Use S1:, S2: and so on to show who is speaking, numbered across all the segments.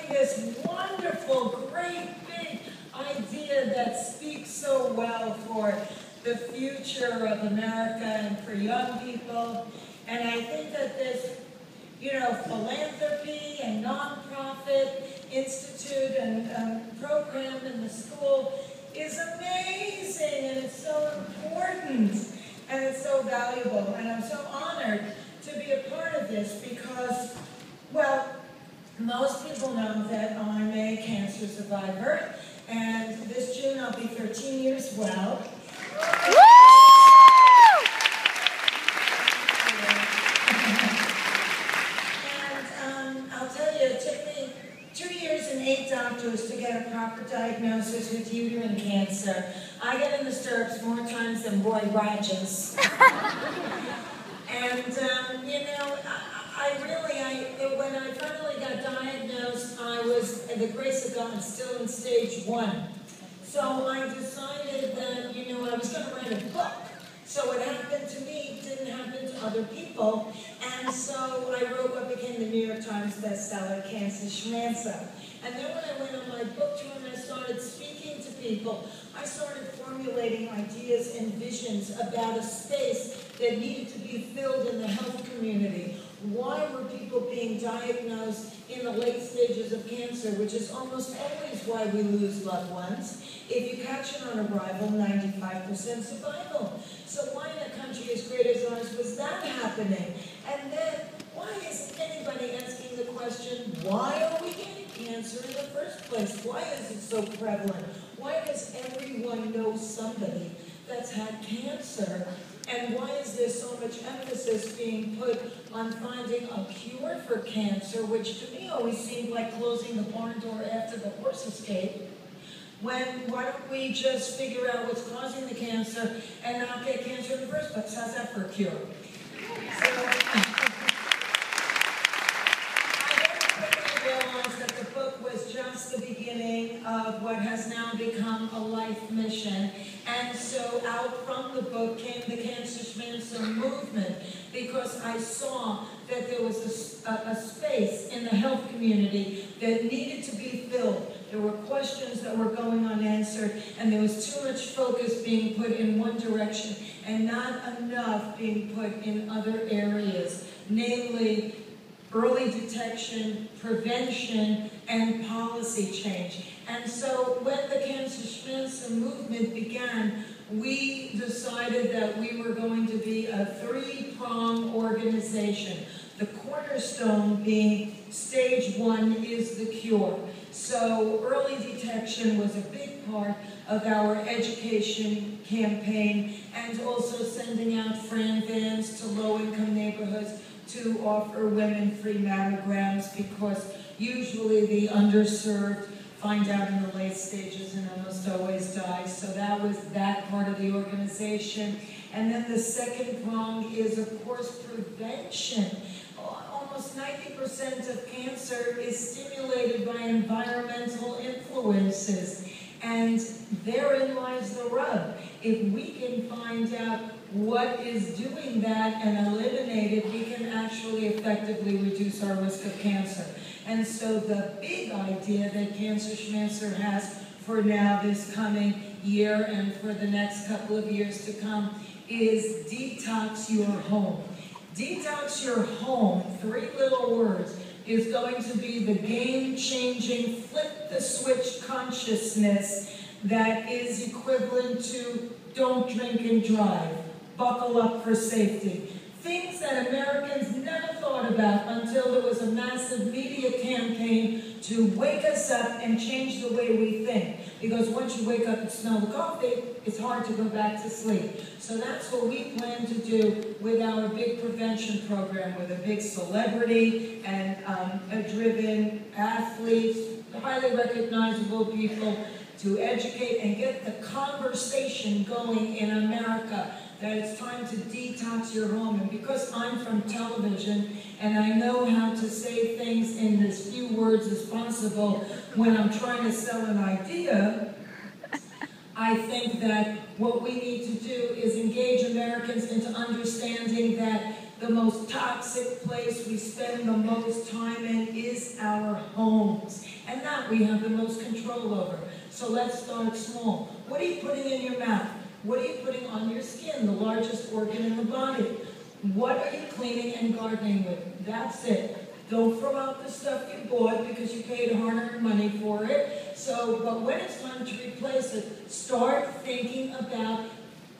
S1: this wonderful, great, big idea that speaks so well for the future of America and for young people. And I think that this, philanthropy and nonprofit institute and program in the school is amazing, and it's so important, and it's so valuable. And I'm so honored to be a part of this because, well, most people know that I'm a cancer survivor, and this June I'll be 13 years well. And I'll tell you, it took me 2 years and 8 doctors to get a proper diagnosis with uterine cancer. I get in the stirrups more times than Roy Rogers. And, when I finally got diagnosed, I was, at the grace of God, still in stage 1. So I decided that, I was going to write a book. So what happened to me didn't happen to other people. And so I wrote what became the New York Times bestseller, Cancer Schmancer. And then when I went on my book tour and I started speaking to people, I started formulating ideas and visions about a space that needed to be filled in the health community. Why were people being diagnosed in the late stages of cancer, which is almost always why we lose loved ones? If you catch it on arrival, 95% survival. So why in a country as great as ours was that happening? And then, why isn't anybody asking the question, why are we getting cancer in the first place? Why is it so prevalent? Why does everyone know somebody that's had cancer? And why is there so much emphasis being put on finding a cure for cancer, which to me always seemed like closing the barn door after the horse escaped? Why don't we just figure out what's causing the cancer and not get cancer in the first place? How's that for a cure? So, I very quickly realized that the book was just the beginning of what has now become a life mission. And so out from the book came the Cancer Schmancer movement, because I saw that there was a space in the health community that needed to be filled. There were questions that were going unanswered, and there was too much focus being put in one direction and not enough being put in other areas, namely early detection, prevention, and policy change. And so when the Cancer Schmancer movement began, we decided that we were going to be a 3-pronged organization. The cornerstone being stage 1 is the cure. So early detection was a big part of our education campaign, and also sending out Fran vans to low-income neighborhoods to offer women free mammograms, because usually the underserved find out in the late stages and almost always die. So that was that part of the organization. And then the second prong is, of course, prevention. Almost 90% of cancer is stimulated by environmental influences. And therein lies the rub. If we can find out what is doing that and eliminate it, we can actually effectively reduce our risk of cancer. And so the big idea that Cancer Schmancer has for now this coming year and for the next couple of years to come is detox your home. Detox your home, 3 little words, is going to be the game-changing, flip-the-switch consciousness that is equivalent to don't drink and drive, buckle up for safety. Things that Americans never thought about until there was a massive media campaign to wake us up and change the way we think. Because once you wake up and smell the coffee, it's hard to go back to sleep. So that's what we plan to do with our big prevention program, with a big celebrity and a driven athletes, highly recognizable people, to educate and get the conversation going in America that it's time to detox your home. And because I'm from television and I know how to say things in as few words as possible when I'm trying to sell an idea, I think that what we need to do is engage Americans into understanding that the most toxic place we spend the most time in is our homes. that we have the most control over. So let's start small. What are you putting in your mouth? What are you putting on your skin, the largest organ in the body? What are you cleaning and gardening with? That's it. Don't throw out the stuff you bought because you paid hard-earned money for it. But when it's time to replace it, start thinking about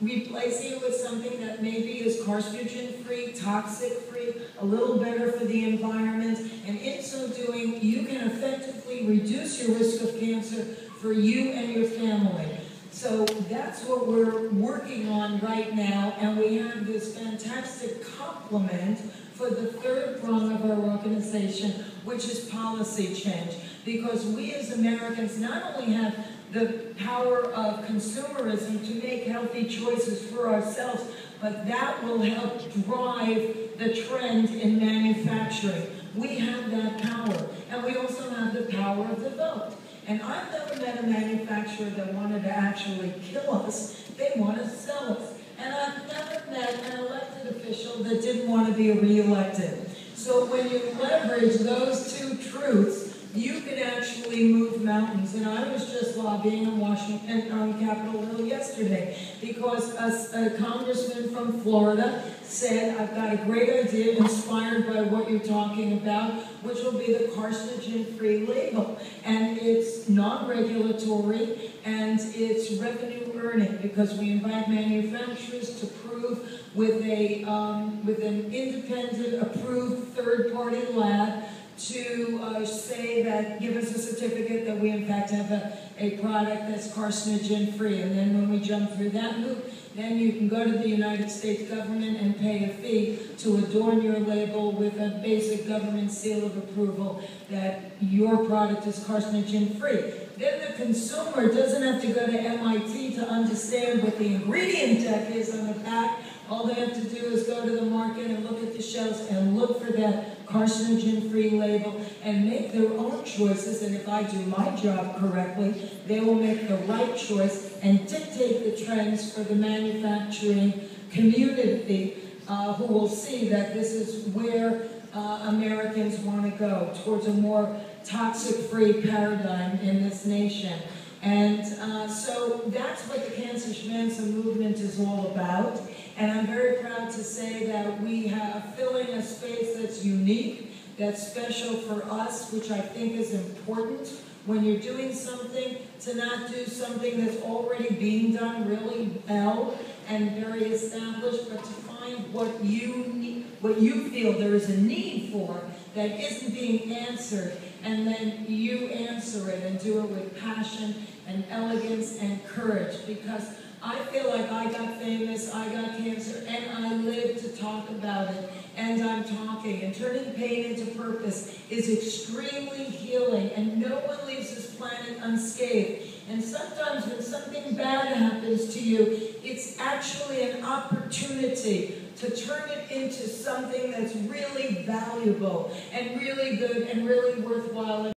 S1: replacing it with something that maybe is carcinogen-free, toxic-free, a little better for the environment. And in so doing, you can effectively reduce your risk of cancer for you and your family. So that's what we're working on right now, and we have this fantastic complement for the third prong of our organization, which is policy change. Because we as Americans not only have the power of consumerism to make healthy choices for ourselves, but that will help drive the trend in manufacturing. We have that power, and we also have the power of the vote. And I've never met a manufacturer that wanted to actually kill us. They want to sell us. And I've never met an elected official that didn't want to be re-elected. So when you leverage those two truths, you can actually move mountains. And I was just lobbying in Washington, on Capitol Hill yesterday, because a congressman from Florida said, I've got a great idea inspired by what you're talking about, which will be the carcinogen-free label. And it's non-regulatory, and it's revenue earning, because we invite manufacturers to prove with an independent, approved third-party lab to say that, give us a certificate that we in fact have a product that's carcinogen-free. And then when we jump through that loop, then you can go to the United States government and pay a fee to adorn your label with a basic government seal of approval that your product is carcinogen-free. Then the consumer doesn't have to go to MIT to understand what the ingredient deck is on the pack. All they have to do is go to the market and look at the shelves and look for that carcinogen-free label and make their own choices. And if I do my job correctly, they will make the right choice and dictate the trends for the manufacturing community, who will see that this is where Americans want to go, towards a more toxic-free paradigm in this nation. And so that's what the Cancer Schmancer movement is all about. And I'm very proud to say that we have filling a space that's unique, that's special for us, which I think is important when you're doing something, to not do something that's already being done really well and very established, but to find what you need, what you feel there is a need for that isn't being answered, and then you answer it and do it with passion and elegance and courage. Because I feel like I got famous, I got cancer, and I live to talk about it, and I'm talking. And turning pain into purpose is extremely healing, and no one leaves this planet unscathed. And sometimes when something bad happens to you, it's actually an opportunity to turn it into something that's really valuable and really good and really worthwhile.